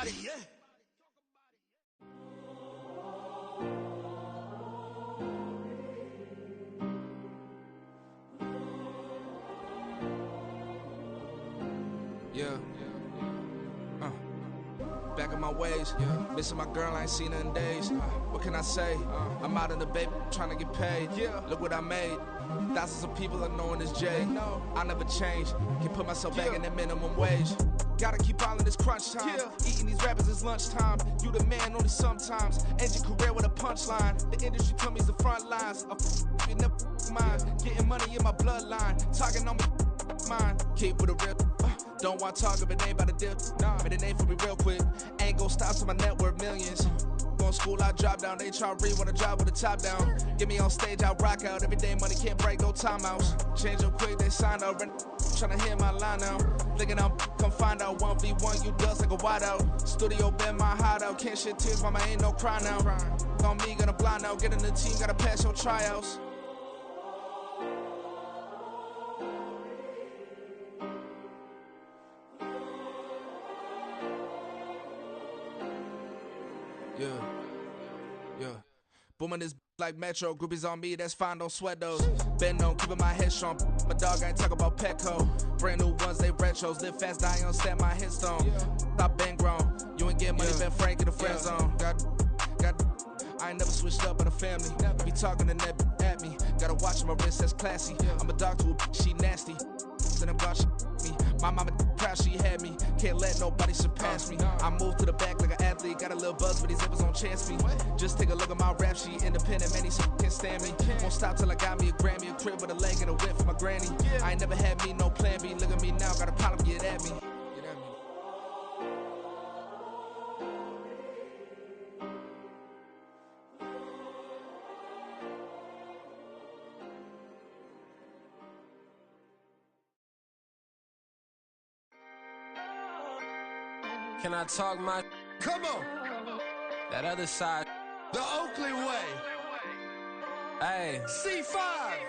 about it, yeah. Yeah. Back in my ways, missing my girl, I ain't seen her in days. What can I say? I'm out in the baby, trying to get paid. Look what I made. Thousands of people are knowing this Jay. I never change. Can put myself back in that minimum wage. Gotta keep all in this crunch time. Eating these rappers is lunchtime. You the man only sometimes. End your career with a punchline. The industry told me it's the front lines. You never mind. Getting money in my bloodline. Talking on me, mine. Keep with a real. Don't want to talk if it ain't about the deal. But it ain't for me real quick. Ain't gon' stop till my net worth millions. Going school, I drop down. They try to read when I drive with the top down. Get me on stage, I rock out. Every day money can't break, no timeouts. Change up quick, they sign up. Tryna hear my line now. Thinking I'm come find out 1v1, you dust like a wideout. Studio been my hideout. Can't shed tears, mama ain't no cry now. On me, gonna blind out. Get in the team, gotta pass your tryouts. Yeah. Booming this like Metro. Groupies on me, that's fine, don't sweat those. Been on, keeping my head strong. My dog ain't talk about Petco. Brand new ones, they retros. Live fast, die on, stand my headstone. Stop been grown. You ain't get money, been frank in the friend zone. Got. I ain't never switched up on the family. Be talking to that at me. Gotta watch my wrist, that's classy. I'm a dog to a she nasty. Then I'm God, she me. My mama proud she had me. Can't let nobody surpass me. I move to the back like an athlete. Got a little buzz, but these zippers don't chance me. Just take a look at my rap sheet. Independent, man, these can't stand me. Won't stop till I got me a Grammy, a crib with a leg and a whip for my granny. I ain't never had me no plan B. Look at me now, got a problem, get at me. Can I talk my? Come on, That other side? the Oakland way. Hey. C5.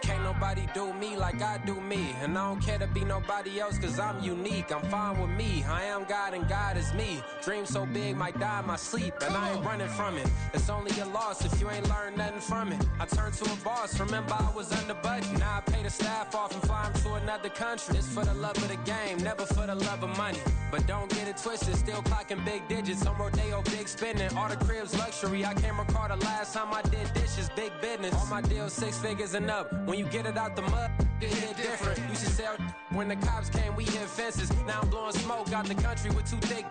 Can't nobody do me like I do me. And I don't care to be nobody else cause I'm unique. I'm fine with me. I am God and God is me. Dream so big might die in my sleep. And I ain't running from it. It's only a loss if you ain't learned nothing from it. I turned to a boss. Remember I was under budget. Now I pay the staff off and fly them to another country. It's for the love of the game, never for the love of money. But don't get it twisted, still clocking big digits. On Rodeo, big spending. All the cribs luxury. I can't recall the last time I did dishes, big business. All my deals 6 figures and up. When you get it out the mud, it hit different. Used to sell when the cops came, we hit fences. Now I'm blowing smoke out the country with 2 thick.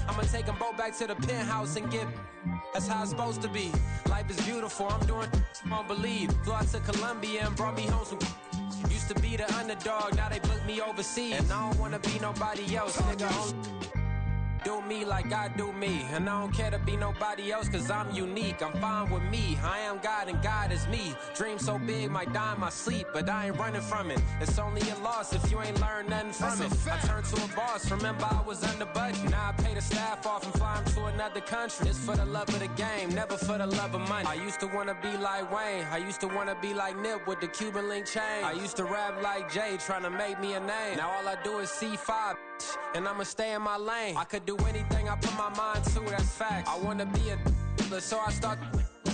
I'ma take them both back to the penthouse and get. That's how it's supposed to be. Life is beautiful, I'm doing won't believe. Flew out to Colombia and brought me home some. Used to be the underdog, now they book me overseas. And I don't wanna be nobody else, nigga. Do me like I do me. And I don't care to be nobody else cause I'm unique. I'm fine with me. I am God and God is me. Dream so big might die in my sleep. But I ain't running from it. It's only a loss if you ain't learned nothing from it. I turned to a boss. Remember I was under budget. Now I pay the staff off and fly them to another country. It's for the love of the game, never for the love of money. I used to wanna be like Wayne. I used to wanna be like Nip with the Cuban link chain. I used to rap like Jay trying to make me a name. Now all I do is C5 and I'ma stay in my lane. I could do anything I put my mind to, that's facts. I wanna be a so I start.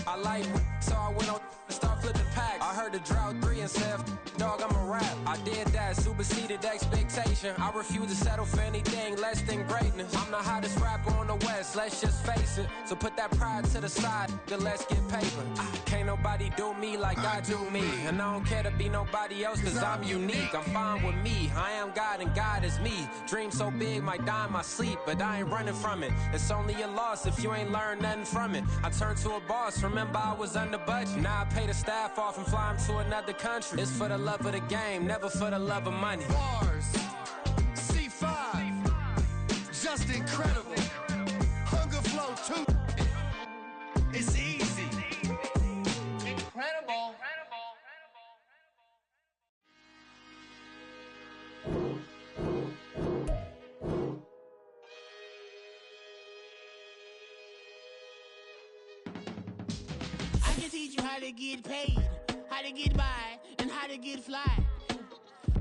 I like so I went on and start flipping packs. I heard the drought 3 and said, dog, I'm a rap. I did that, superseded expectation. I refuse to settle for anything less than greatness. I'm the hottest rapper on the West, let's just face it. So put that pride to the side, then let's get paper. Can't nobody do me like I do me. And I don't care to be nobody else cause I'm unique. I'm fine with me. I am God and God is me. Dream so big might die in my sleep. But I ain't running from it. It's only a loss if you ain't learned nothing from it. I turned to a boss. Remember I was under budget. Now I pay the staff off and fly them to another country. It's for the love of the game, never for the love of money. Bars. C5. Just incredible. Hunger flow too. It's easy. Incredible. I can teach you how to get paid, how to get by, and how to get fly.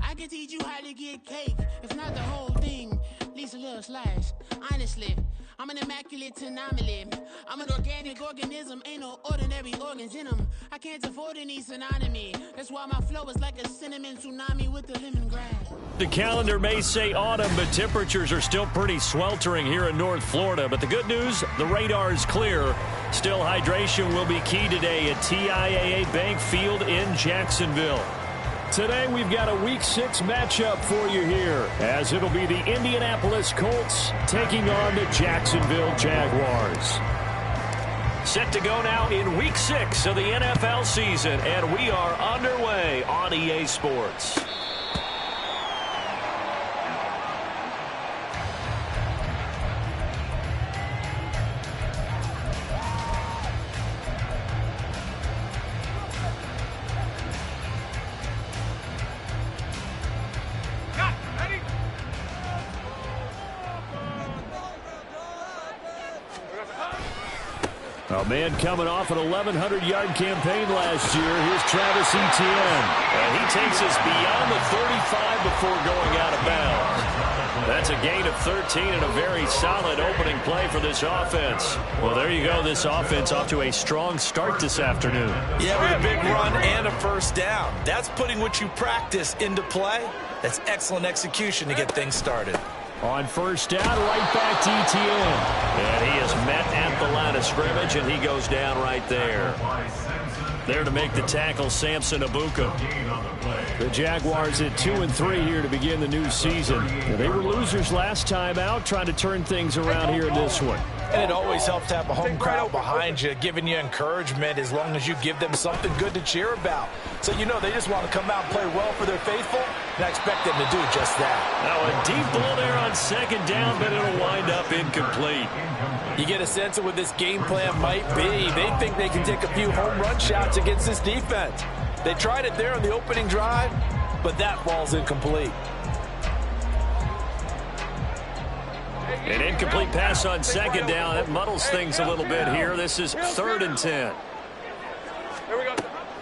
I can teach you how to get cake, if not the whole thing, at least a little slice. Honestly, I'm an immaculate anomaly. I'm an organic organism, ain't no ordinary organs in them. I can't afford any synonymy. That's why my flow is like a cinnamon tsunami with the lemongrass. The calendar may say autumn, but temperatures are still pretty sweltering here in North Florida. But the good news, the radar is clear. Still, hydration will be key today at TIAA Bank Field in Jacksonville. Today, we've got a Week 6 matchup for you here, as it'll be the Indianapolis Colts taking on the Jacksonville Jaguars. Set to go now in Week 6 of the NFL season, and we are underway on EA Sports. A man coming off an 1,100-yard campaign last year. Here's Travis Etienne. And he takes us beyond the 35 before going out of bounds. That's a gain of 13 and a very solid opening play for this offense. Well, there you go. This offense off to a strong start this afternoon. Yeah, with a big run and a first down. That's putting what you practice into play. That's excellent execution to get things started. On first down, right back to Etienne. And he is met at the line of scrimmage, and he goes down right there. There to make the tackle, Samson Abuka. The Jaguars at 2-3 here to begin the new season. They were losers last time out, trying to turn things around here in this one. And it always helps to have a home crowd behind you, giving you encouragement as long as you give them something good to cheer about. So you know they just want to come out and play well for their faithful, and I expect them to do just that. Now a deep ball there on second down, but it'll wind up incomplete. You get a sense of what this game plan might be. They think they can take a few home run shots against this defense. They tried it there on the opening drive, but that ball's incomplete. An incomplete pass on second down. That muddles things a little bit here. This is 3rd and 10. Here we go.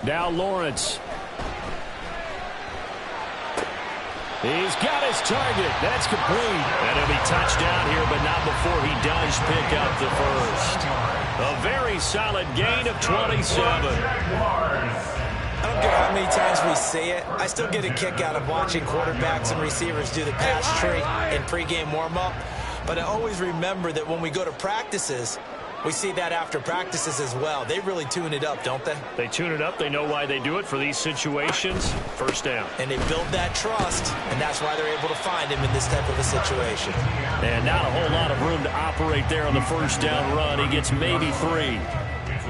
Now Lawrence. He's got his target. That's complete. And he'll be touchdown here, but not before he does pick up the first. A very solid gain of 27. I don't care how many times we say it, I still get a kick out of watching quarterbacks and receivers do the pass tree in pregame warm-up. But I always remember that when we go to practices, we see that after practices as well. They really tune it up, don't they? They tune it up. They know why they do it for these situations. First down. And they build that trust, and that's why they're able to find him in this type of a situation. And not a whole lot of room to operate there on the first down run. He gets maybe 3.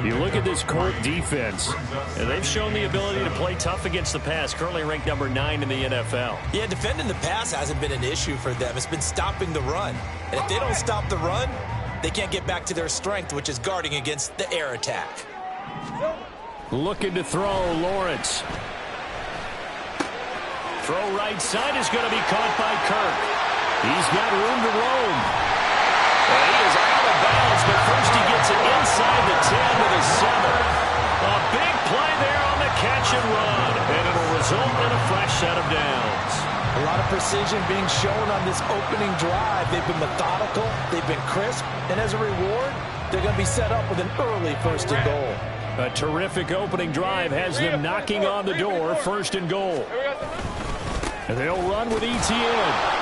You look at this Colt defense, and they've shown the ability to play tough against the pass, currently ranked number 9 in the NFL. Yeah, defending the pass hasn't been an issue for them. It's been stopping the run. And if they don't stop the run, they can't get back to their strength, which is guarding against the air attack. Looking to throw, Lawrence. Throw right side is going to be caught by Kirk. He's got room to roam. And he is out of bounds, but first he gets it inside the 10 to the 7. A big play there on the catch and run, and it'll result in a fresh set of downs. A lot of precision being shown on this opening drive. They've been methodical, they've been crisp, and as a reward, they're going to be set up with an early 1st and goal. A terrific opening drive has them knocking on the door, 1st and goal. And they'll run with Etienne.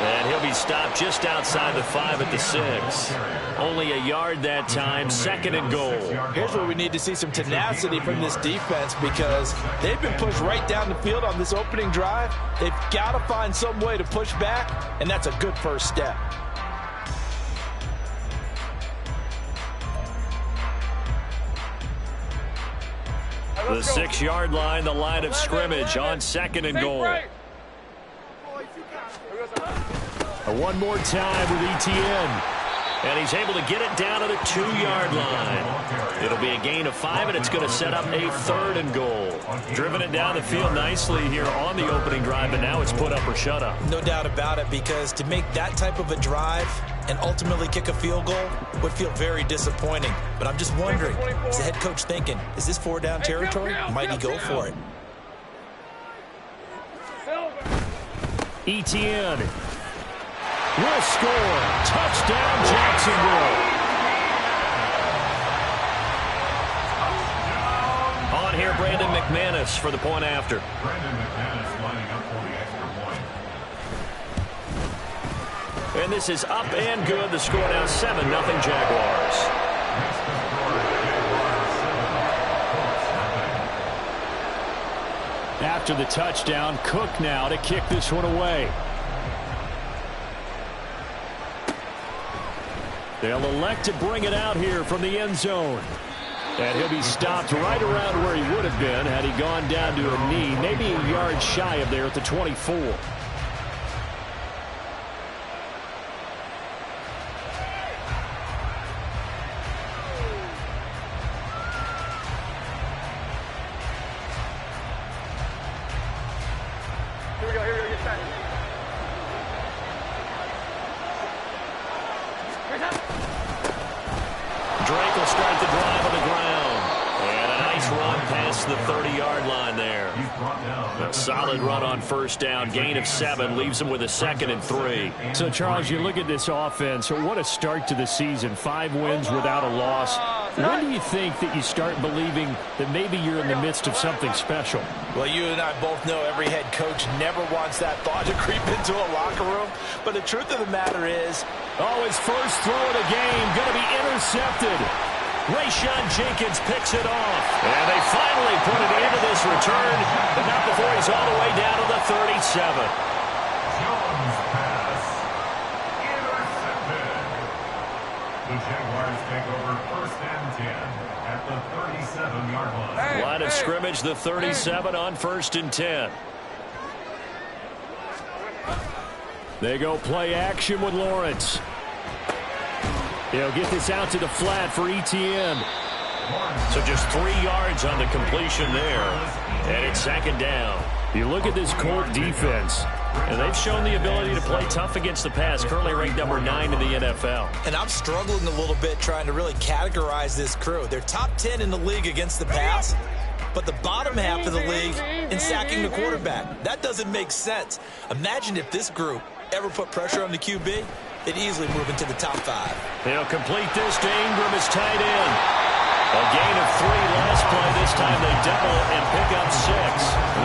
And he'll be stopped just outside the 5 at the 6. Only a yard that time, 2nd and goal. Here's where we need to see some tenacity from this defense because they've been pushed right down the field on this opening drive. They've got to find some way to push back, and that's a good first step. The 6-yard line, the line of scrimmage on 2nd and goal. One more time with Etienne. And he's able to get it down to the 2-yard line. It'll be a gain of 5, and it's going to set up a 3rd and goal. Driven it down the field nicely here on the opening drive, but now it's put up or shut up. No doubt about it, because to make that type of a drive and ultimately kick a field goal would feel very disappointing. But I'm just wondering, is the head coach thinking, is this 4-down territory? Might he go for it? Etienne. will score. Touchdown, Jacksonville. On here, Brandon McManus for the point after. Brandon McManus lining up for the extra point. And this is up and good. The score now 7-0 Jaguars. After the touchdown, Cook now to kick this one away. They'll elect to bring it out here from the end zone. And he'll be stopped right around where he would have been had he gone down to a knee, maybe a yard shy of there at the 24. Drake will start the drive on the ground. And a nice run past the 30-yard line there. A solid run on first down. Gain of 7 leaves him with a 2nd and 3. So, Charles, you look at this offense. What a start to the season. 5 wins without a loss. When do you think that you start believing that maybe you're in the midst of something special? Well, you and I both know every head coach never wants that thought to creep into a locker room. But the truth of the matter is, his first throw of the game going to be intercepted. Rayshon Jenkins picks it off. And they finally put it into this return, but not before he's all the way down to the 37. Jones pass. Intercepted. The Jaguars take over 1st and 10 at the 37-yard line. Line of scrimmage, the 37 on 1st and 10. They go play action with Lawrence. He'll get this out to the flat for Etienne. So just 3 yards on the completion there. And it's 2nd down. You look at this Colt defense, and they've shown the ability to play tough against the pass, currently ranked number 9 in the NFL. and I'm struggling a little bit trying to really categorize this crew. They're top 10 in the league against the pass, but the bottom half of the league in sacking the quarterback. That doesn't make sense. Imagine if this group ever put pressure on the QB, they'd easily move into the top 5. They'll complete this to Ingram as tight end. A gain of 3 last play. This time they double and pick up 6.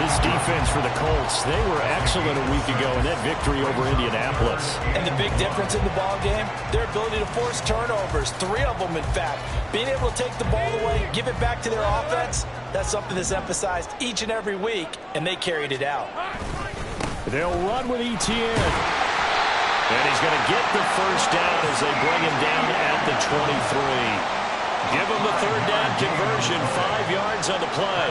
This defense for the Colts, they were excellent a week ago in that victory over Indianapolis. And the big difference in the ball game, their ability to force turnovers, 3 of them in fact. Being able to take the ball away, give it back to their offense, that's something that's emphasized each and every week, and they carried it out. They'll run with Etienne. And he's going to get the first down as they bring him down at the 23. Give him the 3rd down conversion, 5 yards on the play.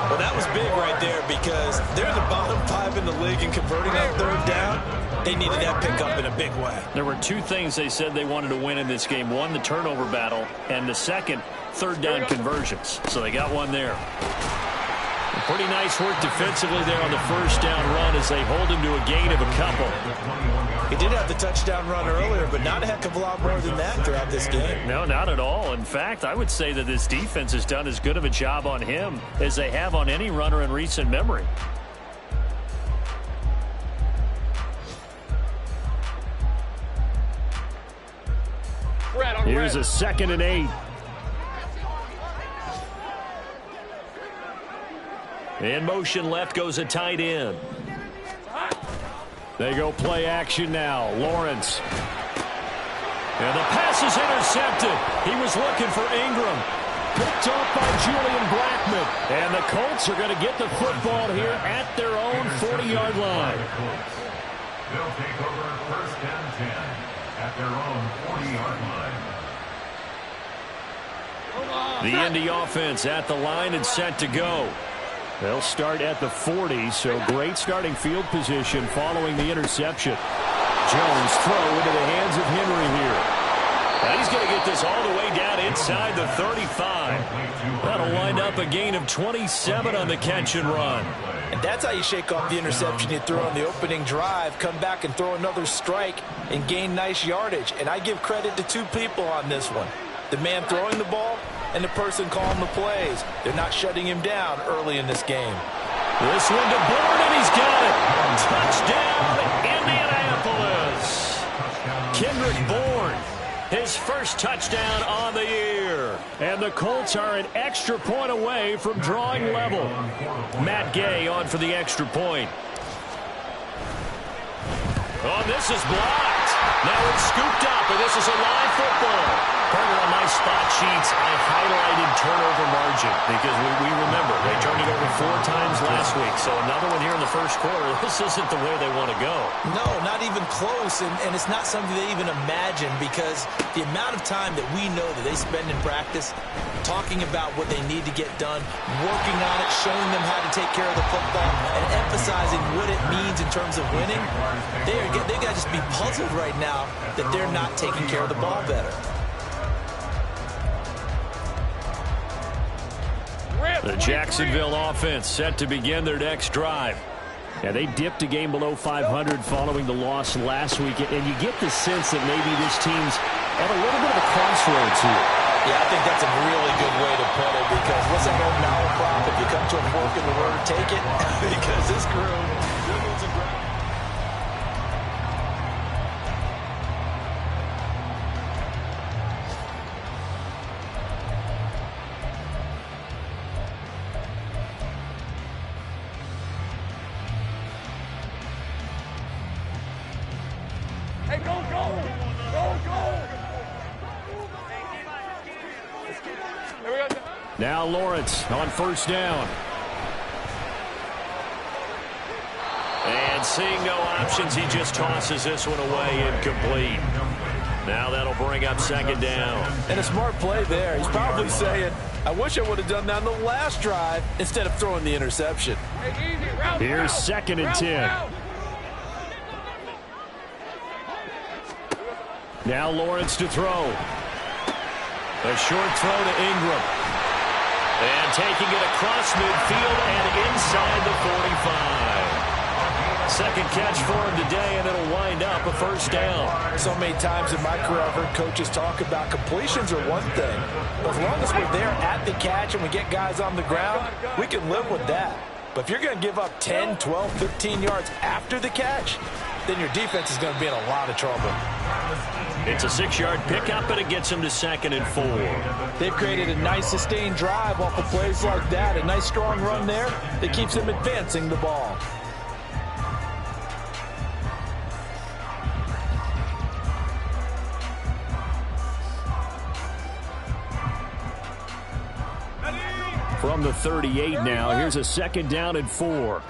Well, that was big right there because they're the bottom 5 in the league in converting that 3rd down. They needed that pickup in a big way. There were 2 things they said they wanted to win in this game. 1, the turnover battle, and the second, 3rd down conversions. So they got one there. Pretty nice work defensively there on the first down run as they hold him to a gain of a couple. He did have the touchdown run earlier, but not a heck of a lot more than that throughout this game. No, not at all. In fact, I would say that this defense has done as good of a job on him as they have on any runner in recent memory. Here's a 2nd and 8. In motion left goes a tight end. They go play action now. Lawrence. And the pass is intercepted. He was looking for Ingram. Picked off by Julian Blackmon. And the Colts are going to get the football here at their own 40-yard line. They'll take over 1st and 10 at their own 40-yard line. The Indy offense at the line and set to go. They'll start at the 40, so great starting field position following the interception. Jones throw into the hands of Henry here. And he's going to get this all the way down inside the 35. That'll wind up a gain of 27 on the catch and run. And that's how you shake off the interception you threw on the opening drive, come back and throw another strike and gain nice yardage. And I give credit to 2 people on this one. The man throwing the ball and the person calling the plays. They're not shutting him down early in this game. This one to Bourne, and he's got it. Touchdown, Indianapolis. Kendrick Bourne, his first touchdown on the year. And the Colts are an extra point away from drawing level. Matt Gay on for the extra point. Oh, this is blocked. Now it's scooped up, and this is a live football. Carter, on my spot sheets, I highlighted turnover margin because we remember they turned it over 4 times last week. So another one here in the first quarter. This isn't the way they want to go. No, not even close, and it's not something they even imagine because the amount of time that we know that they spend in practice talking about what they need to get done, working on it, showing them how to take care of the football, and emphasizing what it means in terms of winning, they got to just be puzzled right now that they're not taking care of the ball better. The Jacksonville offense set to begin their next drive. Yeah, they dipped a game below 500 following the loss last week, and you get the sense that maybe this team's at a little bit of a crossroads here. Yeah, I think that's a really good way to put it because what's that old malaprop? If you come to a fork in the road, take it because this crew wiggles and grounds. Now Lawrence on first down. And seeing no options, he just tosses this one away incomplete. Now that'll bring up second down. And a smart play there. He's probably saying, I wish I would have done that on the last drive instead of throwing the interception. Here's second and 10. Now Lawrence to throw. A short throw to Ingram. And taking it across midfield and inside the 45. Second catch for him today, and it'll wind up a first down. So many times in my career I've heard coaches talk about completions are one thing. But as long as we're there at the catch and we get guys on the ground, we can live with that. But if you're going to give up 10, 12, 15 yards after the catch, then your defense is going to be in a lot of trouble. It's a 6-yard pickup, and it gets him to second and 4. They've created a nice sustained drive off of plays like that. A nice strong run there that keeps them advancing the ball. From the 38 now, here's a second down and 4.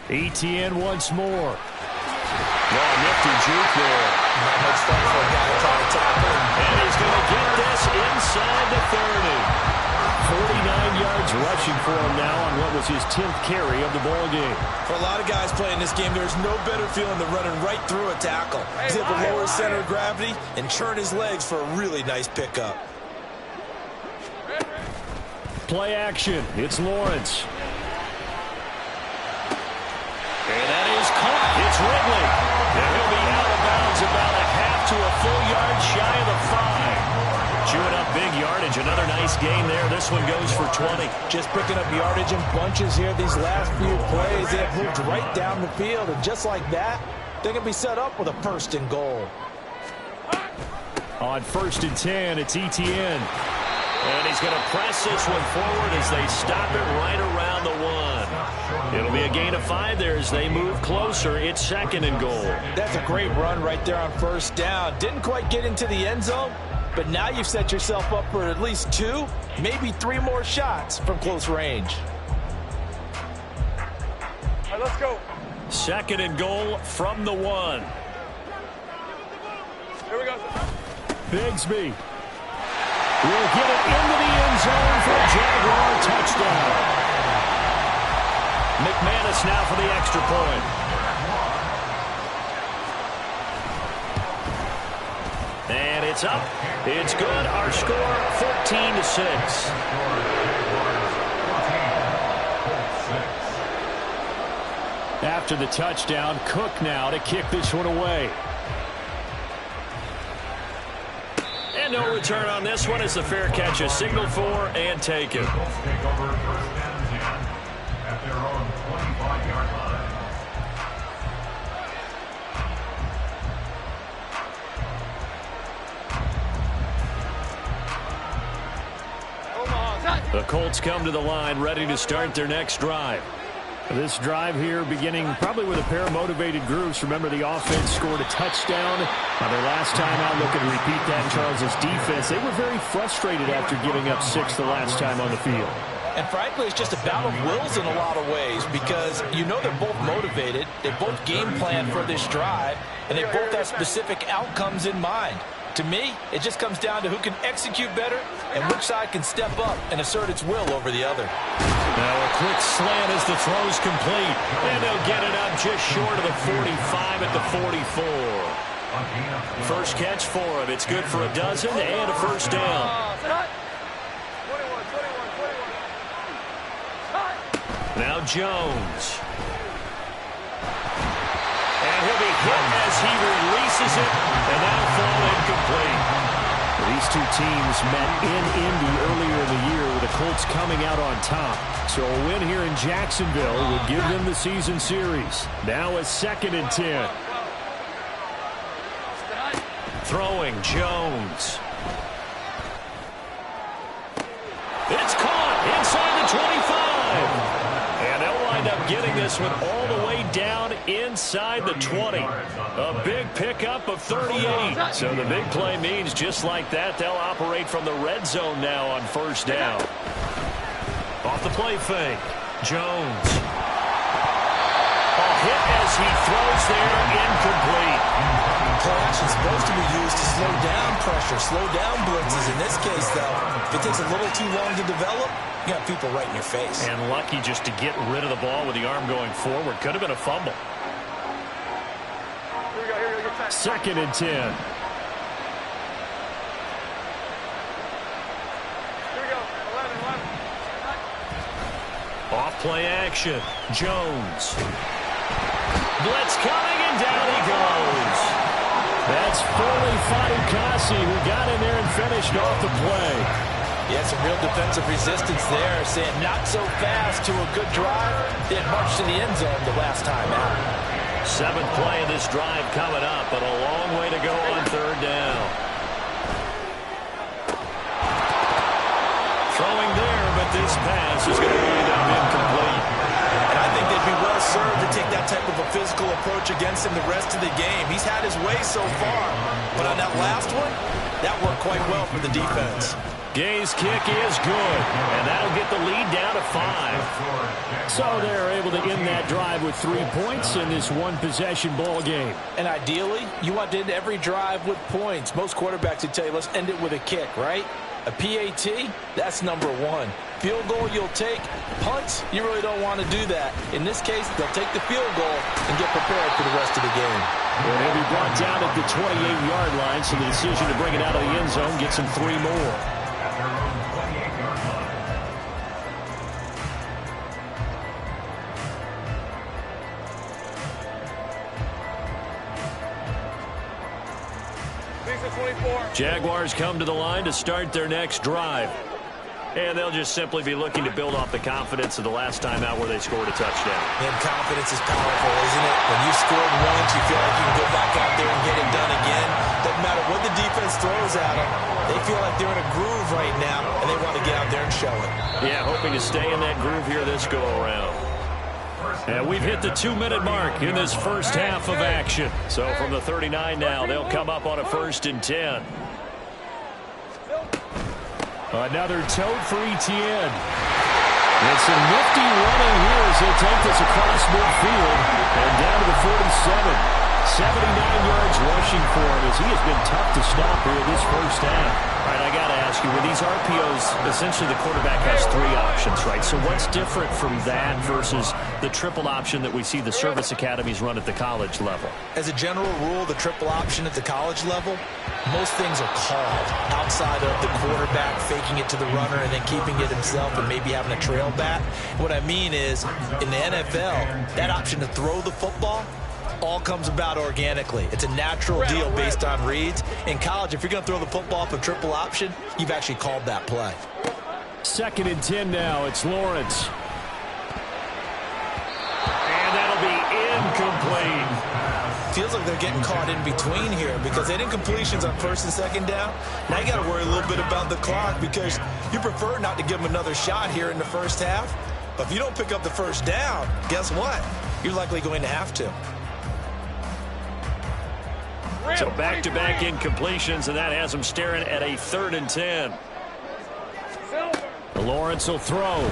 ETN once more. Oh, nifty juke there. Not much fun for a guy trying to tackle. And he's going to get this inside the 30. 49 yards rushing for him now on what was his 10th carry of the ball game. For a lot of guys playing this game, there's no better feeling than running right through a tackle. He's able to lower his center of gravity and churn his legs for a really nice pickup. Play action. It's Lawrence. And that is caught. It's Ridley. And he'll be out of bounds about a half to a full yard shy of the 5. Chewing up big yardage. Another nice gain there. This one goes for 20. Just picking up yardage in bunches here these last few plays. They have moved right down the field. And just like that, they can be set up with a first and goal. On first and 10, it's ETN. And he's going to press this one forward as they stop it right around the 1. It'll be a gain of 5 there as they move closer. It's second and goal. That's a great run right there on first down. Didn't quite get into the end zone, but now you've set yourself up for at least 2, maybe 3 more shots from close range. All right, let's go. Second and goal from the 1. Here we go. Bigsby will get it into the end zone for a Jaguar touchdown. McManus now for the extra point. And it's up. It's good. Our score 14-6. After the touchdown, Cook now to kick this one away. And no return on this one as the fair catch is signaled for and taken. Take over first and 10 at their own The Colts come to the line ready to start their next drive. This drive here beginning probably with a pair of motivated groups. Remember, the offense scored a touchdown. Their last time out, looking to repeat that in Charles' defense. They were very frustrated after giving up 6 the last time on the field. And frankly, it's just a battle of wills in a lot of ways because you know they're both motivated. They both game plan for this drive, and they both have specific outcomes in mind. To me, it just comes down to who can execute better and which side can step up and assert its will over the other. Now a quick slant as the throw's complete, and they'll get it up just short of the 45 at the 44. First catch for him. It's good for a dozen and a first down. Now Jones. And he'll be hit as he releases it, and that'll fall incomplete. These two teams met in Indy earlier in the year with the Colts coming out on top. So a win here in Jacksonville would give them the season series. Now a 2nd and 10. Throwing Jones. It's caught inside the 25. And they'll wind up getting this one all the way down inside the 20. A big pickup of 38. So the big play means just like that, they'll operate from the red zone now on first down. Off the play fake. Jones. A hit as he throws there, incomplete. Play action is supposed to be used to slow down pressure, slow down blitzes. In this case, though, if it takes a little too long to develop, you got people right in your face. And lucky just to get rid of the ball with the arm going forward. Could have been a fumble. Here we go. 2nd and 10. Here we go. 11. Off play action. Jones. Blitz coming, and down he goes. That's Foley Fatukasi who got in there and finished off the play. Yeah, some real defensive resistance there, saying not so fast to a good drive. They had marched to the end zone the last time out. 7th play of this drive coming up, but a long way to go on 3rd down. Throwing there, but this pass is going to wind up incomplete. And I think they'd be well served to take that type of a physical approach against him the rest of the game. He's had his way so far, but on that last one, that worked quite well for the defense. Gay's kick is good, and that'll get the lead down to 5. So they're able to end that drive with 3 points in this one-possession ball game. And ideally, you want to end every drive with points. Most quarterbacks would tell you, let's end it with a kick, right? A PAT, that's number 1. Field goal you'll take. Punts, you really don't want to do that. In this case, they'll take the field goal and get prepared for the rest of the game. And he'll be brought down at the 28-yard line, so the decision to bring it out of the end zone gets him 3 more. At their own 28-yard line. Jaguars come to the line to start their next drive. And they'll just simply be looking to build off the confidence of the last time out where they scored a touchdown. And confidence is powerful, isn't it? When you scored once, you feel like you can go back out there and get it done again. Doesn't matter what the defense throws at them. They feel like they're in a groove right now, and they want to get out there and show it. Yeah, hoping to stay in that groove here this go-around. And we've hit the 2-minute mark in this first half of action. So from the 39 now, they'll come up on a 1st and 10. Another tote for Etienne. And some nifty running here as they take this across midfield and down to the 47. 79 yards rushing for him as he has been tough to stop here this first half. All right, I got to ask you, with these RPOs, essentially the quarterback has 3 options, right? So what's different from that versus the triple option that we see the service academies run at the college level? As a general rule, the triple option at the college level, most things are called outside of the quarterback faking it to the runner and then keeping it himself and maybe having a trail back. What I mean is, in the NFL, that option to throw the football all comes about organically. It's a natural deal based on reads. In college, if you're going to throw the football for triple option, you've actually called that play. 2nd and 10 now. It's Lawrence. And that'll be incomplete. feels like they're getting caught in between here because they didn't completions on first and second down. Now you got to worry a little bit about the clock because you prefer not to give them another shot here in the first half. But if you don't pick up the first down, guess what? You're likely going to have to. So back-to-back incompletions, and that has them staring at a 3rd and 10. Lawrence will throw.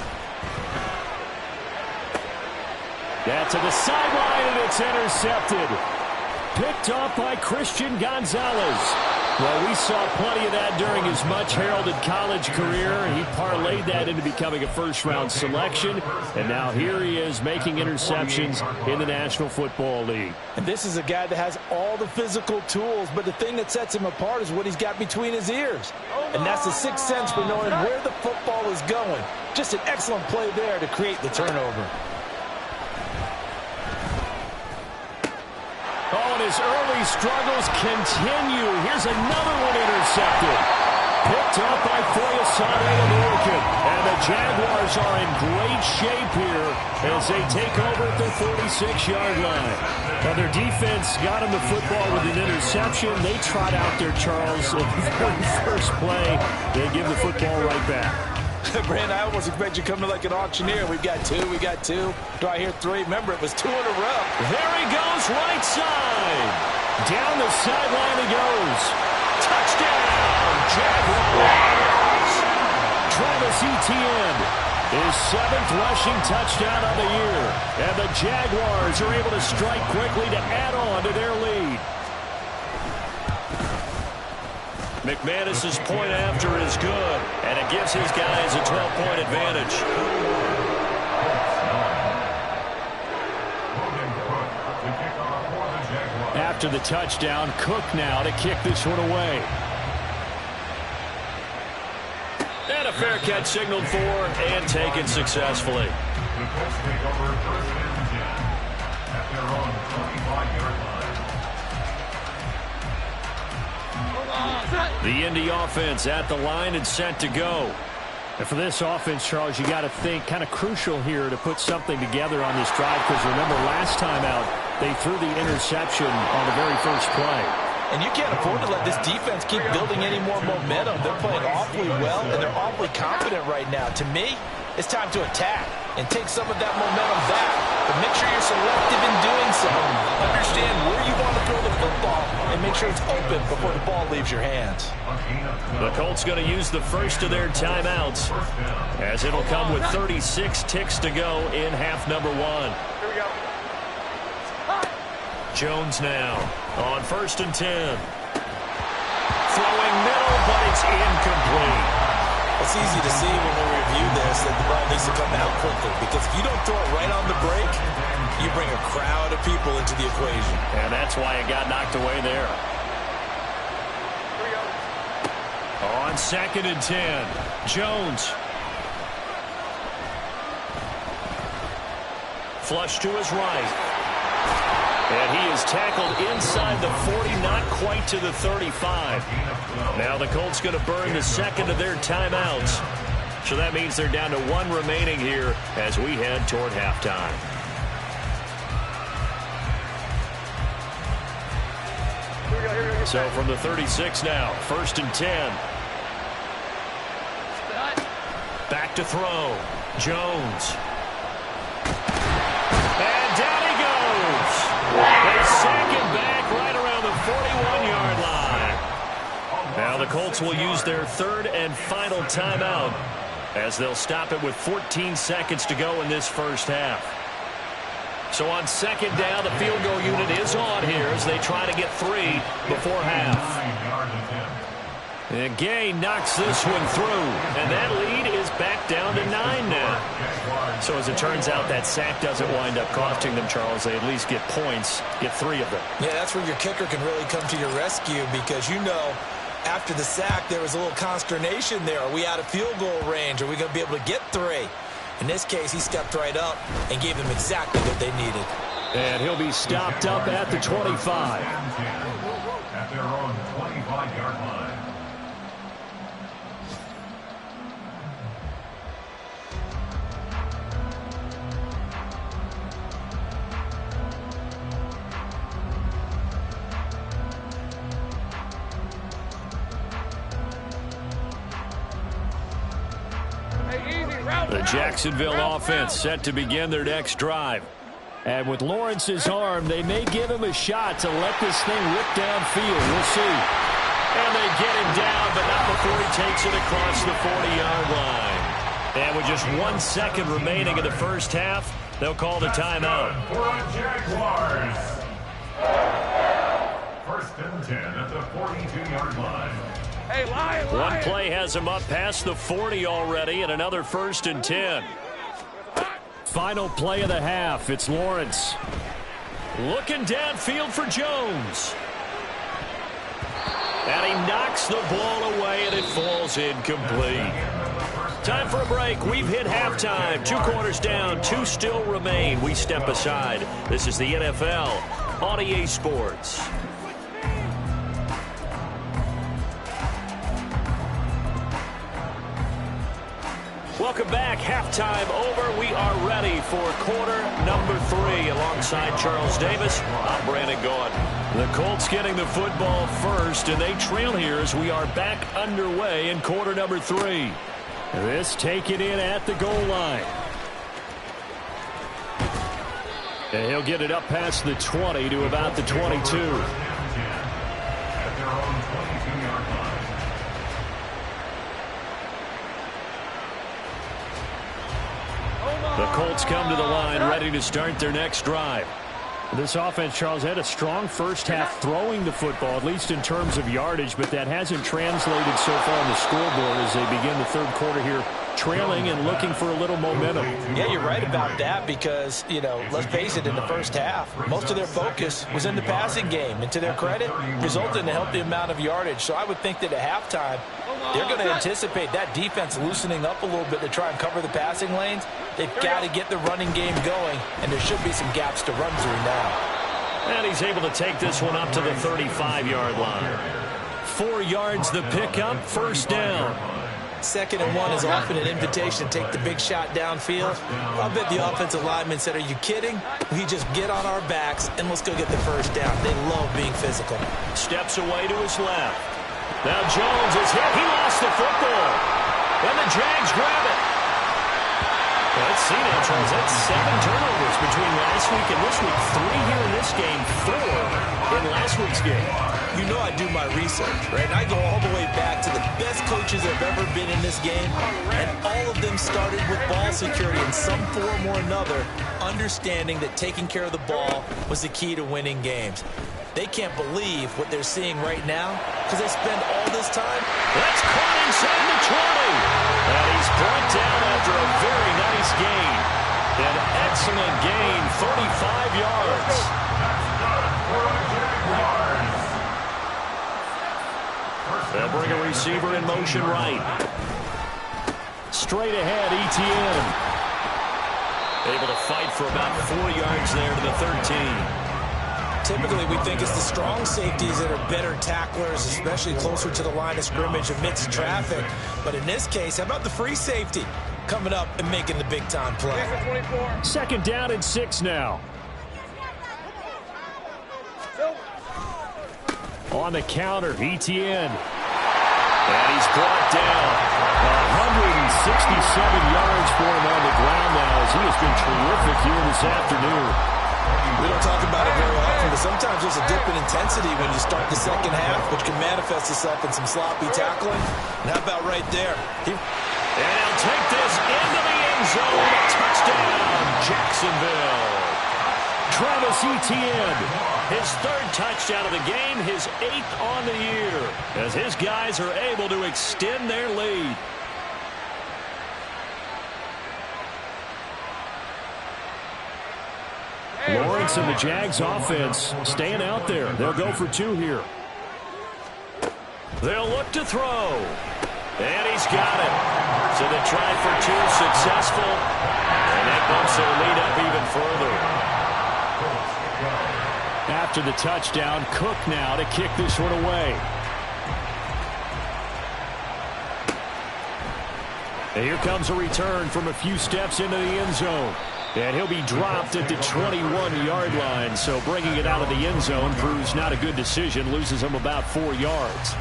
That to the sideline, and it's intercepted. Picked off by Christian Gonzalez. Well, we saw plenty of that during his much-heralded college career. He parlayed that into becoming a first-round selection, and now here he is making interceptions in the National Football League. And this is a guy that has all the physical tools, but the thing that sets him apart is what he's got between his ears. And that's the sixth sense for knowing where the football is going. Just an excellent play there to create the turnover. Oh, and his early struggles continue. Here's another one intercepted. Picked up by Foyesade American. And the Jaguars are in great shape here as they take over at their 46-yard line. Now, their defense got him the football with an interception. They trot out there, Charles, at the very first play. They give the football right back. Brand, I almost expect you coming like an auctioneer. We've got two. Do I hear three? Remember, it was 2 in a row. There he goes, right side. Down the sideline he goes. Touchdown, Jaguars. Travis Etienne, his 7th rushing touchdown of the year. And the Jaguars are able to strike quickly to add on to their lead. McManus's point after is good, and it gives his guys a 12-point advantage. After the touchdown, Cook now to kick this one away. And a fair catch signaled for and taken successfully. The Colts take over 1st and 10 at their own 25-yard line. The Indy offense at the line and set to go. And for this offense, Charles, you got to think kind of crucial here to put something together on this drive because remember last time out they threw the interception on the very first play. And you can't afford to let this defense keep building any more momentum. They're playing awfully well, and they're awfully confident right now. To me, it's time to attack and take some of that momentum back. But make sure you're selective in doing so. Understand where you want to throw the football and make sure it's open before the ball leaves your hands. The Colts going to use the first of their timeouts as it'll come with 36 ticks to go in half number 1. Here we go. Jones now on 1st and 10. Throwing middle, but it's incomplete. It's easy to see when we review this that the ball needs to come out quickly because if you don't throw it right on the break, you bring a crowd of people into the equation. And that's why it got knocked away there. Here we go. On 2nd and 10, Jones. Flush to his right. And he is tackled inside the 40, not quite to the 35. Now the Colts going to burn the second of their timeouts. So that means they're down to 1 remaining here as we head toward halftime. Here we go. So from the 36 now, 1st and 10. Back to throw. Jones. And down he goes. They sack him back right around the 41-yard line. Now the Colts will use their 3rd and final timeout as they'll stop it with 14 seconds to go in this first half. So on 2nd down, the field goal unit is on here as they try to get 3 before half. And Gay knocks this one through, and that lead is back down to 9 now. So as it turns out, that sack doesn't wind up costing them, Charles. They at least get points, get 3 of them. Yeah, that's where your kicker can really come to your rescue because you know after the sack there was a little consternation there. Are we out of field goal range? Are we going to be able to get 3? In this case, he stepped right up and gave them exactly what they needed. And he'll be stopped up at the 25. At their own 25-yard line. The Jacksonville offense set to begin their next drive. And with Lawrence's arm, they may give him a shot to let this thing rip downfield. We'll see. And they get him down, but not before he takes it across the 40-yard line. And with just 1 second remaining in the first half, they'll call the timeout. Jaguars. First and 10 at the 42-yard line. Hey, Lion. One play has him up past the 40 already, and another 1st and 10. Final play of the half. It's Lawrence. Looking downfield for Jones. And he knocks the ball away, and it falls incomplete. Time for a break. We've hit halftime. 2 quarters down. 2 still remain. We step aside. This is the NFL on EA Sports. Welcome back. Halftime over. We are ready for quarter number 3. Alongside Charles Davis, I'm Brandon Gordon. The Colts getting the football first, and they trail here as we are back underway in quarter number 3. This taken in at the goal line. And he'll get it up past the 20 to about the 22. At their own 22-yard line. The Colts come to the line ready to start their next drive. This offense, Charles, had a strong first half throwing the football, at least in terms of yardage, but that hasn't translated so far on the scoreboard as they begin the third quarter here, trailing and looking for a little momentum. Yeah, you're right about that because, let's face it, in the first half, most of their focus was in the passing game. And to their credit, resulted in a healthy amount of yardage. So I would think that at halftime, they're going to anticipate that defense loosening up a little bit to try and cover the passing lanes. They've got to get the running game going, and there should be some gaps to run through now. And he's able to take this one up to the 35-yard line. 4 yards the pickup, first down. 2nd and 1 is often an invitation to take the big shot downfield. I bet the offensive linemen said, are you kidding? We just get on our backs and let's go get the first down. They love being physical. Steps away to his left. Now Jones is hit. He lost the football. And the Jags grab it. Let's see now, Charles. That's 7 turnovers between last week and this week. 3 here in this game, 4 in last week's game. You know I do my research, right? And I go all the way back to the best coaches that have ever been in this game, and all of them started with ball security in some form or another, understanding that taking care of the ball was the key to winning games. They can't believe what they're seeing right now because they spend all this time. That's caught inside the 20. And he's brought down after a very nice gain. An excellent gain, 35 yards. They'll bring a receiver in motion right. Straight ahead, Etienne. Able to fight for about 4 yards there to the 13. Typically, we think it's the strong safeties that are better tacklers, especially closer to the line of scrimmage amidst traffic. But in this case, how about the free safety coming up and making the big-time play? 2nd down and 6 now. On the counter, Etienne. And he's brought down. 167 yards for him on the ground now as he has been terrific here this afternoon. We don't talk about it very often, but sometimes there's a dip in intensity when you start the second half, which can manifest itself in some sloppy tackling. And how about right there? And he'll take this into the end zone. Touchdown, Jacksonville. Travis Etienne, his 3rd touchdown of the game, his 8th on the year, as his guys are able to extend their lead. Lawrence and the Jags offense staying out there. They'll go for 2 here. They'll look to throw. And he's got it. So the try for 2 successful. And that bumps their lead up even further. After the touchdown, Cook now to kick this one away. And here comes a return from a few steps into the end zone. And he'll be dropped at the 21-yard line. So bringing it out of the end zone proves not a good decision. Loses him about 4 yards.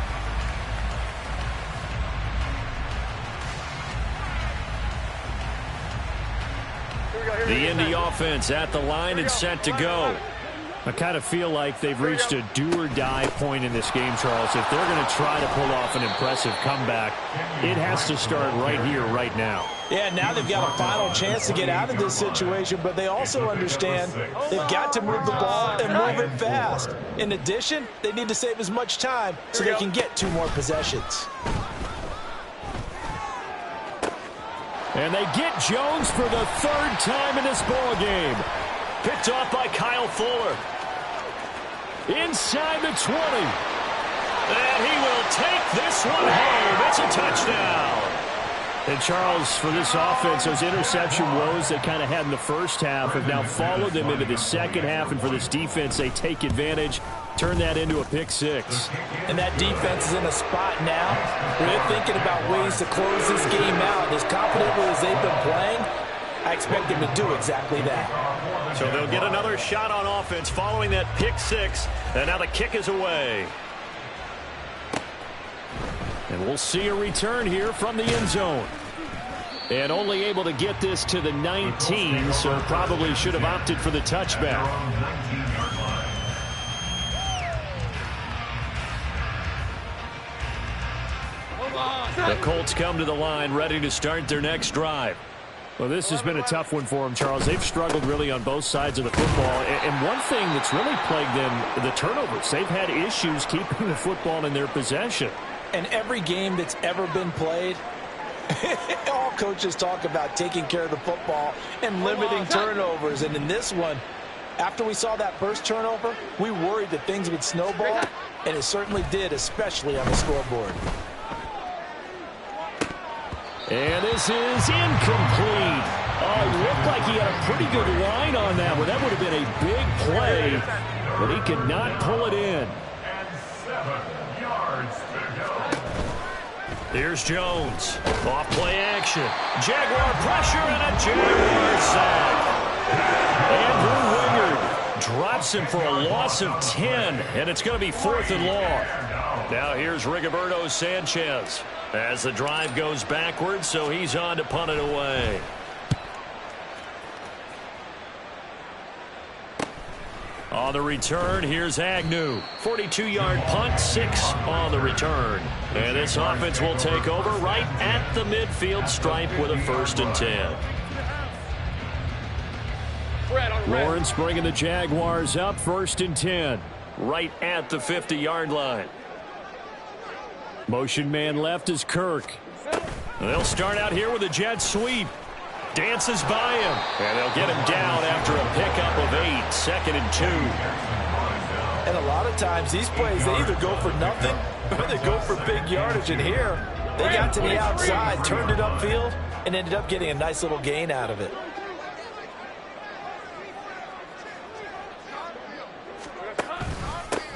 The Indy offense at the line and set to go. I kind of feel like they've reached a do-or-die point in this game, Charles. If they're going to try to pull off an impressive comeback, it has to start right here, right now. Yeah, now they've got a final chance to get out of this situation, but they also understand they've got to move the ball and move it fast. In addition, they need to save as much time so they can get 2 more possessions. And they get Jones for the 3rd time in this ball game. Picked off by Kyle Fuller. Inside the 20. And he will take this one home. It's a touchdown. And Charles, for this offense, those interception woes they kind of had in the first half have now followed them into the second half. And for this defense, they take advantage, turn that into a pick 6. And that defense is in a spot now where they're thinking about ways to close this game out. As confidently as they've been playing, I expect them to do exactly that. So they'll get another shot on offense following that pick 6. And now the kick is away. And we'll see a return here from the end zone. And only able to get this to the 19, so probably should have opted for the touchback. The Colts come to the line ready to start their next drive. Well, this has been a tough one for them, Charles. They've struggled really on both sides of the football. And one thing that's really plagued them, the turnovers. They've had issues keeping the football in their possession. And every game that's ever been played, all coaches talk about taking care of the football and limiting turnovers. And in this one, after we saw that first turnover, we worried that things would snowball, and it certainly did, especially on the scoreboard. And this is incomplete. Oh, it looked like he had a pretty good line on that one. That would have been a big play, but he could not pull it in. And 7 yards to go. Here's Jones. Off play action. Jaguar pressure and a Jaguar sack. Andrew Wingard drops him for a loss of 10, and it's going to be 4th and long. Now here's Rigoberto Sanchez as the drive goes backwards, so he's on to punt it away. On the return, here's Agnew. 42-yard punt, 6 on the return. And this offense will take over right at the midfield stripe with a 1st and 10. Lawrence bringing the Jaguars up, 1st and 10. Right at the 50-yard line. Motion man left is Kirk. They'll start out here with a jet sweep. Dances by him. And they'll get him down after a pickup of 8. 2nd and 2. And a lot of times these plays, they either go for nothing or they go for big yardage. And here, they got to the outside, turned it upfield, and ended up getting a nice little gain out of it.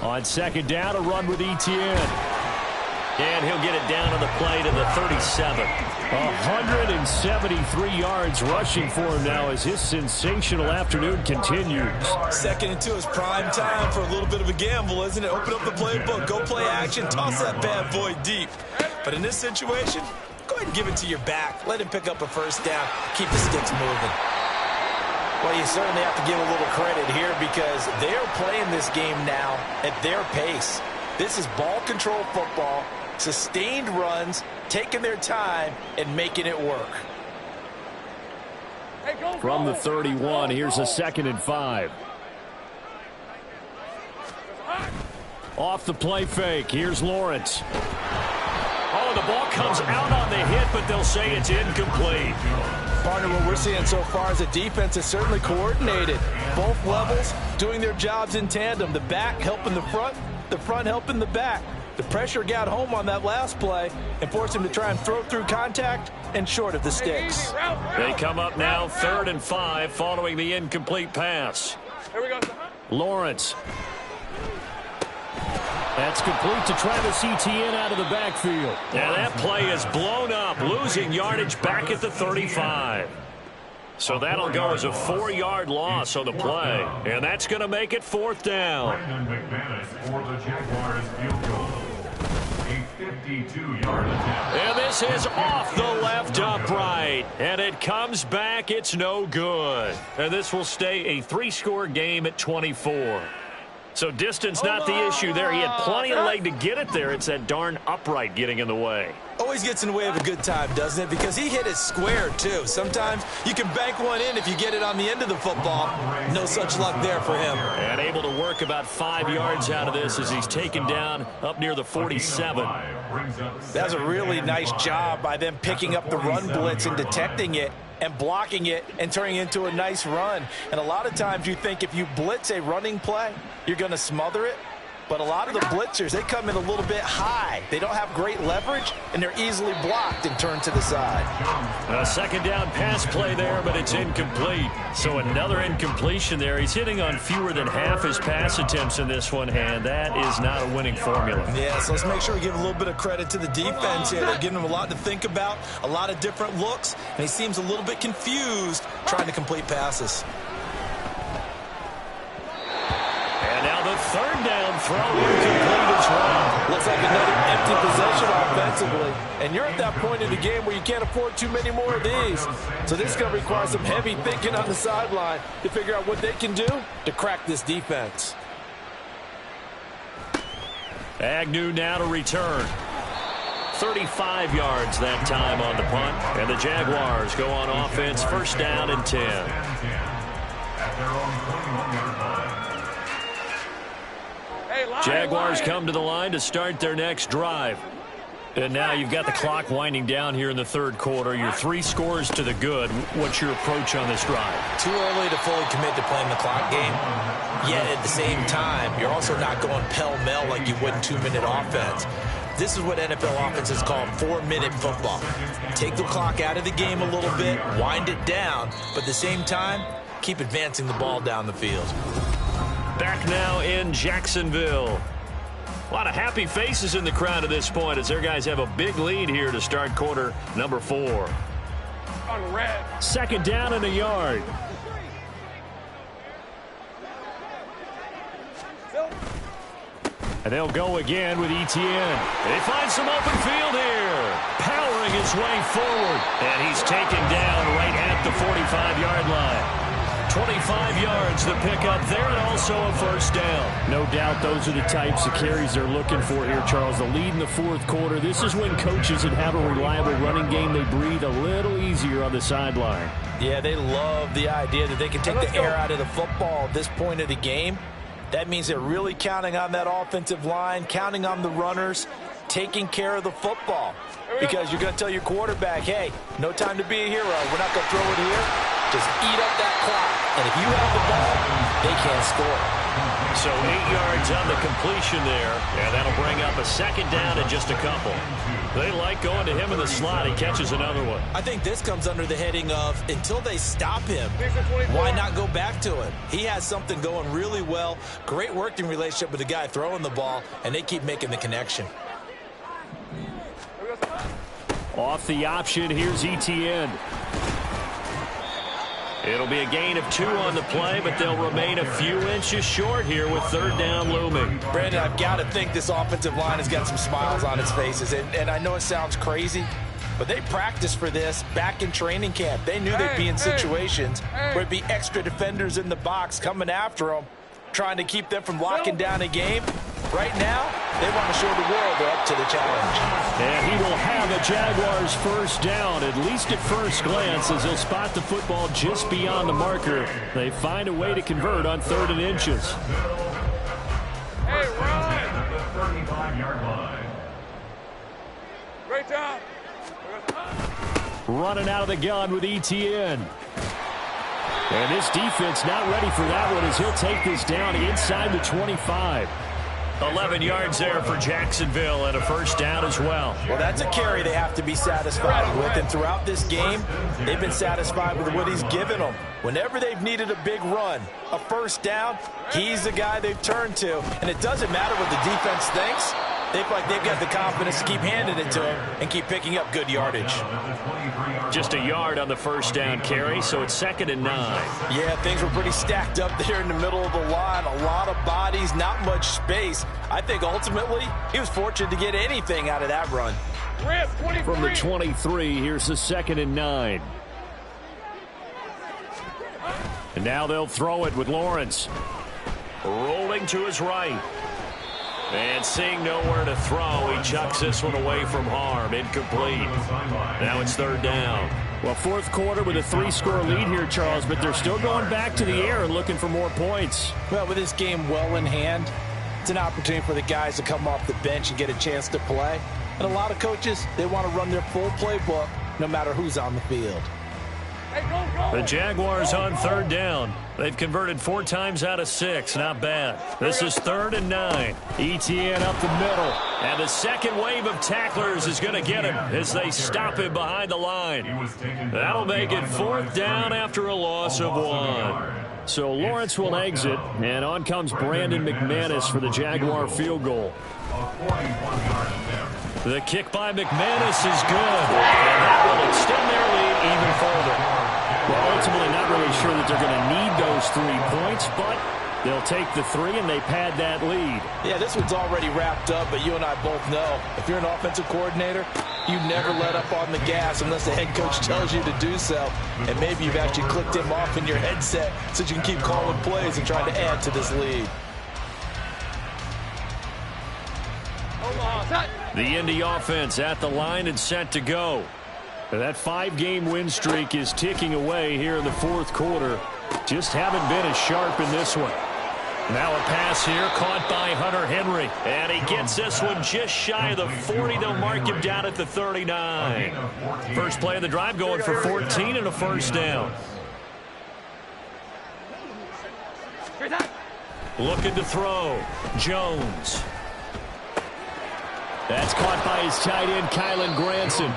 On 2nd down, a run with Etienne. And he'll get it down on the play to the 37. 173 yards rushing for him now as his sensational afternoon continues. 2nd and 2 is prime time for a little bit of a gamble, isn't it? Open up the playbook, go play action, toss that bad boy deep. But in this situation, go ahead and give it to your back. Let him pick up a 1st down. Keep the sticks moving. Well, you certainly have to give a little credit here because they're playing this game now at their pace. This is ball control football, sustained runs, taking their time and making it work. From the 31, here's a 2nd and 5. Off the play fake, here's Lawrence. Oh, the ball comes out on the hit, but they'll say it's incomplete. Partner, what we're seeing so far is the defense is certainly coordinated. Both levels doing their jobs in tandem. The back helping the front helping the back. The pressure got home on that last play and forced him to try and throw through contact and short of the sticks. They come up now 3rd and 5 following the incomplete pass. Here we go. Lawrence. That's complete to Travis Etienne out of the backfield. Now that play is blown up, losing yardage back at the 35. So that'll go as a 4-yard loss on the play. And that's going to make it 4th down. Brandon McManus for the Jaguars field goal. a 52-yard attempt. And this is off the left upright. And it comes back. It's no good. And this will stay a 3-score game at 24. So distance not the issue there. He had plenty of leg to get it there. It's that darn upright getting in the way. Always gets in the way of a good time, doesn't it? Because he hit it square, too. Sometimes you can bank one in if you get it on the end of the football. No such luck there for him. And able to work about 5 yards out of this as he's taken down up near the 47. That's a really nice job by them picking up the run blitz and detecting it and blocking it and turning it into a nice run. And a lot of times you think if you blitz a running play, you're going to smother it. But a lot of the blitzers, they come in a little bit high. They don't have great leverage, and they're easily blocked and turned to the side. A second down pass play there, but it's incomplete. So another incompletion there. He's hitting on fewer than half his pass attempts in this one, and that is not a winning formula. Yeah, so let's make sure we give a little bit of credit to the defense here. They're giving him a lot to think about, a lot of different looks, and he seems a little bit confused trying to complete passes. And now the third down throw incomplete as well. Looks like another empty possession offensively. And you're at that point in the game where you can't afford too many more of these. So this is going to require some heavy thinking on the sideline to figure out what they can do to crack this defense. Agnew now to return. 35 yards that time on the punt. And the Jaguars go on offense, first down and 10. At their own 21-yard line. Jaguars come to the line to start their next drive. And now you've got the clock winding down here in the third quarter. You're 3 scores to the good. What's your approach on this drive? Too early to fully commit to playing the clock game. Yet at the same time, you're also not going pell-mell like you would in 2-minute offense. This is what NFL offenses call 4-minute football. Take the clock out of the game a little bit, wind it down, but at the same time, keep advancing the ball down the field. Back now in Jacksonville. A lot of happy faces in the crowd at this point as their guys have a big lead here to start quarter number 4. Second down and a yard. And they'll go again with Etienne. They find some open field here. Powering his way forward. And he's taken down right at the 45-yard line. 25 yards the pickup there, and also a first down. No doubt those are the types of carries they're looking for here, Charles. The lead in the fourth quarter. This is when coaches that have a reliable running game, they breathe a little easier on the sideline. Yeah, they love the idea that they can take the air out of the football at this point of the game. That means they're really counting on that offensive line, counting on the runners, taking care of the football. Because you're going to tell your quarterback, hey, no time to be a hero. We're not going to throw it here. Just eat up that clock. And if you have the ball, they can't score. So 8 yards on the completion there, and that'll bring up a second down and just a couple. They like going to him in the slot. He catches another one. I think this comes under the heading of until they stop him, why not go back to it? He has something going really well. Great working relationship with the guy throwing the ball, and they keep making the connection. Off the option, here's Etienne. It'll be a gain of 2 on the play, but they'll remain a few inches short here with third down looming. Brandon, I've got to think this offensive line has got some smiles on its faces. And I know it sounds crazy, but they practiced for this back in training camp. They knew they'd be in situations where it'd be extra defenders in the box coming after them, trying to keep them from locking down a game. Right now, they want to show the world they're up to the challenge. And he will have a Jaguars first down, at least at first glance, as he'll spot the football just beyond the marker. They find a way to convert on 3rd and inches. Hey, run! At the 35-yard line. Great job. Running out of the gun with Etienne. And this defense not ready for that one as he'll take this down inside the 25. 11 yards there for Jacksonville and a first down as well. Well, that's a carry they have to be satisfied with. And throughout this game, they've been satisfied with what he's given them. Whenever they've needed a big run, a first down, he's the guy they've turned to. And it doesn't matter what the defense thinks. They feel like they've got the confidence to keep handing it to him and keep picking up good yardage. Just a yard on the first down carry, so it's 2nd and 9. Yeah, things were pretty stacked up there in the middle of the line. A lot of bodies, not much space. I think ultimately he was fortunate to get anything out of that run. From the 23, here's the 2nd and 9. And now they'll throw it with Lawrence. Rolling to his right. And seeing nowhere to throw, he chucks this one away from harm. Incomplete. Now it's 3rd down. Well, 4th quarter with a 3-score lead here, Charles, but they're still going back to the air and looking for more points. Well, with this game well in hand, it's an opportunity for the guys to come off the bench and get a chance to play. And a lot of coaches, they want to run their full playbook no matter who's on the field. The Jaguars on 3rd down. They've converted 4 times out of 6. Not bad. This is 3rd and 9. ETN up the middle. And the second wave of tacklers is going to get him as they stop him behind the line. That'll make it 4th down after a loss of 1. So Lawrence will exit, and on comes Brandon McManus for the Jaguar field goal. The kick by McManus is good, and that will extend their lead even further. Well, ultimately not really sure that they're going to need those 3 points, but they'll take the 3 and they pad that lead. Yeah, this one's already wrapped up, but you and I both know if you're an offensive coordinator, you never let up on the gas unless the head coach tells you to do so. And maybe you've actually clicked him off in your headset so you can keep calling plays and trying to add to this lead. The Indy offense at the line and set to go. That 5-game win streak is ticking away here in the 4th quarter. Just haven't been as sharp in this one. Now a pass here caught by Hunter Henry. And he gets this one just shy of the 40. They'll mark him down at the 39. First play of the drive going for 14 and a 1st down. Looking to throw. Jones. That's caught by his tight end, Kylen Granson.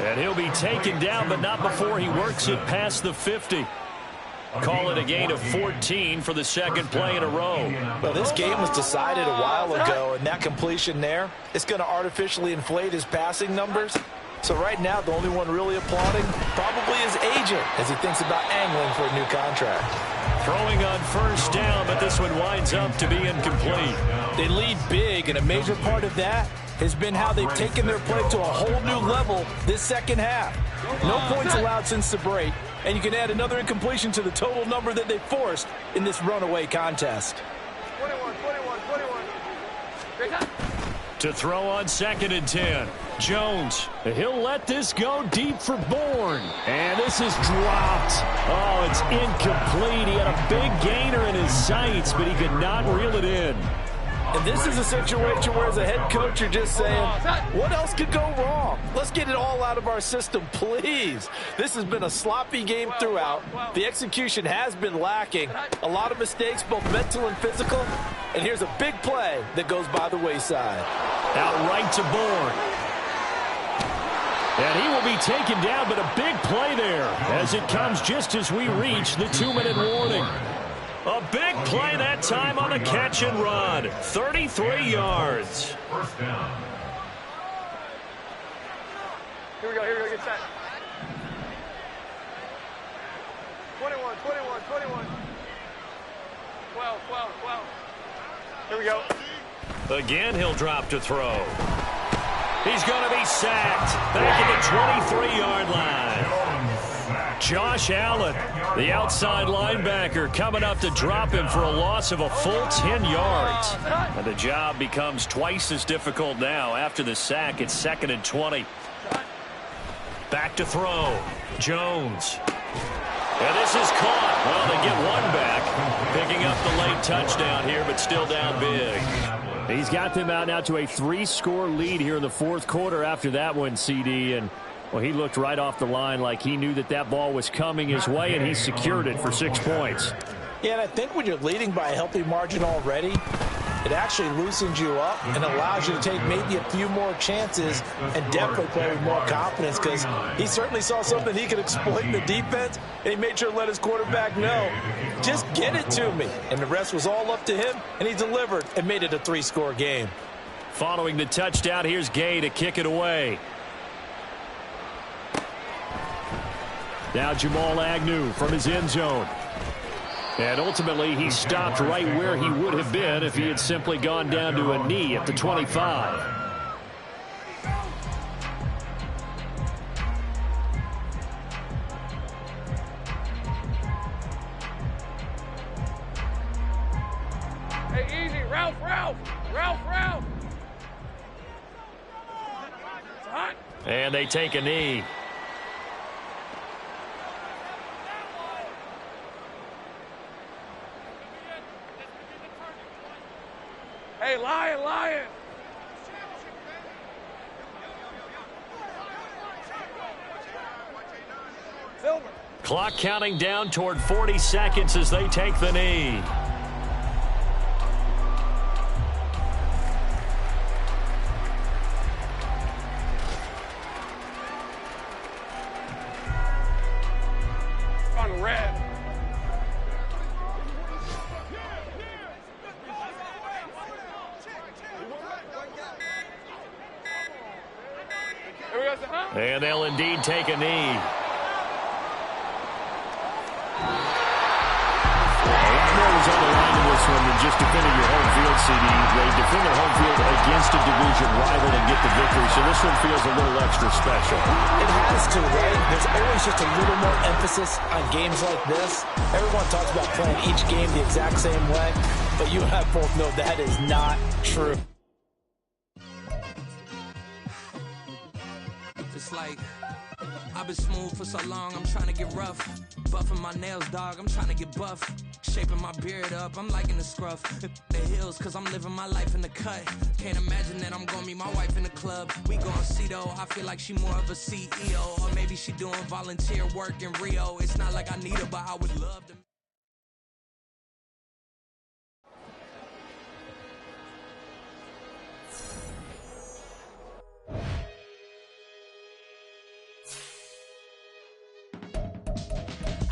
And he'll be taken down, but not before he works it past the 50. Call it a gain of 14 for the 2nd play in a row. Well, this game was decided a while ago, and that completion there is going to artificially inflate his passing numbers. So right now, the only one really applauding probably his agent as he thinks about angling for a new contract. Throwing on 1st down, but this one winds up to be incomplete. They lead big, and a major part of that has been how they've taken their play to a whole new level this 2nd half. No points allowed since the break, and you can add another incompletion to the total number that they forced in this runaway contest. 21. To throw on 2nd and 10. Jones. He'll let this go deep for Bourne. And this is dropped. Oh, it's incomplete. He had a big gainer in his sights, but he could not reel it in. And this is a situation where as a head coach you're just saying, what else could go wrong? Let's get it all out of our system, please. This has been a sloppy game throughout. The execution has been lacking. A lot of mistakes, both mental and physical. And here's a big play that goes by the wayside. Out right to Bourne. And he will be taken down, but a big play there as it comes just as we reach the 2-minute warning. A big play that time on the catch and run. 33 yards. First down. Here we go, get set. 21. 12. Here we go. Again, he'll drop to throw. He's going to be sacked back at the 23-yard line. Josh Allen, the outside linebacker, coming up to drop him for a loss of a full 10 yards. And the job becomes twice as difficult now. After the sack, it's 2nd and 20. Back to throw. Jones. And this is caught. Well, they get one back. Picking up the late touchdown here, but still down big. He's got them out now to a 3-score lead here in the 4th quarter after that one, CD. And, well, he looked right off the line like he knew that that ball was coming his way, and he secured it for 6 points. Yeah, and I think when you're leading by a healthy margin already, it actually loosens you up and allows you to take maybe a few more chances and definitely play with more confidence, because he certainly saw something he could exploit in the defense, and he made sure to let his quarterback know, just get it to me. And the rest was all up to him, and he delivered and made it a 3-score game. Following the touchdown, here's Gay to kick it away. Now Jamal Agnew from his end zone. And ultimately, he stopped right where he would have been if he had simply gone down to a knee at the 25. Hey, easy. Ralph. It's hot. And they take a knee. Hey, Lion. Silver. Clock counting down toward 40 seconds as they take the knee. On red. And they'll indeed take a knee. A lot more was on the line in this one than just defending your home field, CD. They defend their home field against a division rival and get the victory, so this one feels a little extra special. It has to, right? There's always just a little more emphasis on games like this. Everyone talks about playing each game the exact same way, but you and I both know that is not true. It's like, I've been smooth for so long, I'm trying to get rough. Buffing my nails, dog, I'm trying to get buff. Shaping my beard up, I'm liking the scruff. The hills, cause I'm living my life in the cut. Can't imagine that I'm gonna meet my wife in the club. We gon' see though, I feel like she more of a CEO. Or maybe she doing volunteer work in Rio. It's not like I need her, but I would love to.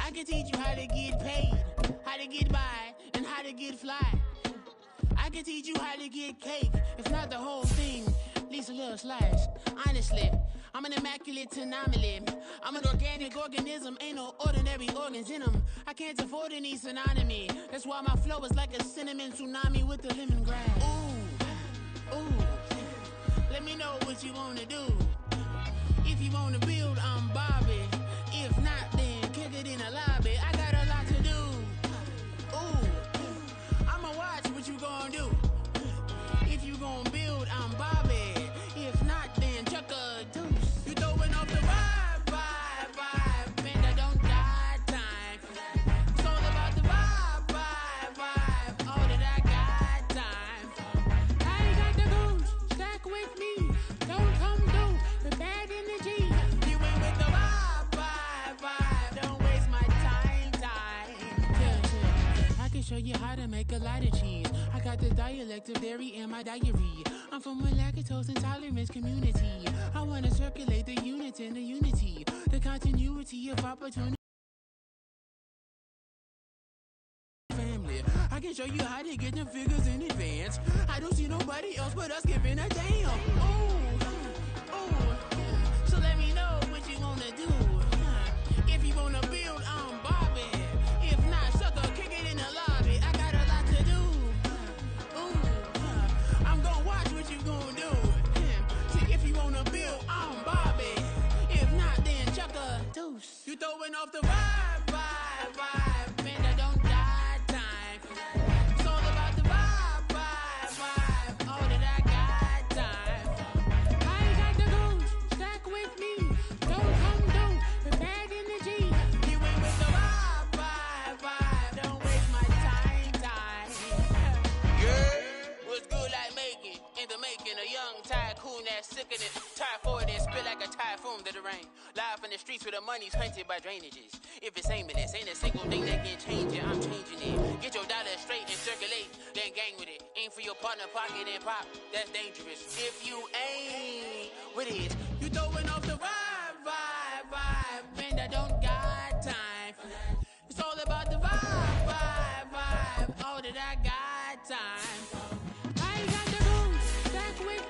I can teach you how to get paid, how to get by, and how to get fly. I can teach you how to get cake, if not the whole thing, at least a little slice. Honestly, I'm an immaculate anomaly. I'm an organic organism, ain't no ordinary organs in them. I can't afford any synonymy. That's why my flow is like a cinnamon tsunami with the lemongrass. Ooh, let me know what you wanna do. If you wanna build, I'm Bobby. If not, then kick it in the lobby. I got a lot to do. Ooh, I'ma watch what you gonna do. If you gonna build, I'm Bobby. If not, then chuck a deuce. You throwing off the vibe, man, I don't die time. It's all about the vibe, all that I got time. I ain't got the goose, stack with me. Don't come through with bad energy. You ain't with the vibe, don't waste my time. Yeah. I can show you how to make a lot of cheese. I got the dialect of dairy in my diary. I'm from a lactose intolerance community. I wanna circulate the units in the unity, the continuity of opportunity. Family, I can show you how to get the figures in advance. I don't see nobody else but us giving a damn. Ooh, so let me know what you wanna do. If you wanna build, I'm Bobby. If not, sucker, kick it in the lobby. I got a lot to do. Ooh, I'm gonna watch what you gonna do. See, if you wanna build, I'm Bobby. If not, then chuck a deuce. You throwing off the vibe, man, I don't die time. It's all about the vibe, all that I got time. I ain't got the goose, stack with me. Don't come through with bad energy. You ain't with the vibe, don't waste my time. Yeah, what's good like making, in the making, a young tycoon that's sickening. Typhoid and spill like a typhoon to the rain. Live in the streets where the money's hunted by drainages. If it's aimless, ain't a single thing that can change it, I'm changing it. Get your dollar straight and circulate, then gang with it. Aim for your partner, pocket and pop, that's dangerous. If you ain't with it, you throwing off the vibe, man, I don't got time for that. It's all about the vibe, all that I got time. I ain't got the rules, stack with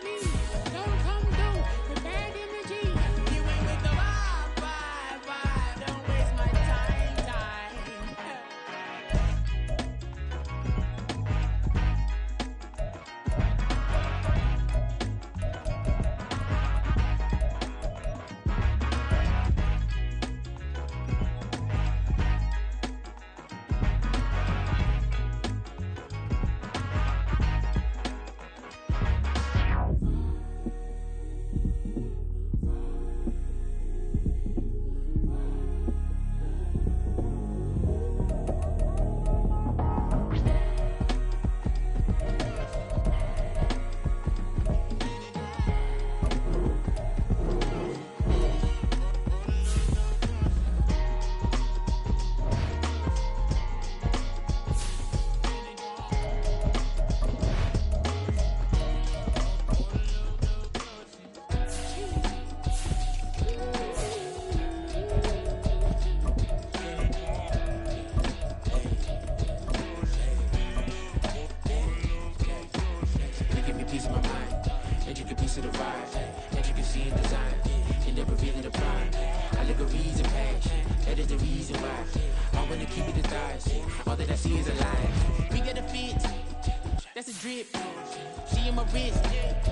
to the vibe. That you can see in design. And never revealing the pride. I look a reason passion. That is the reason why. I wanna keep it the thighs. All that I see is a lie. We got a fit. That's a drip. She in my wrist.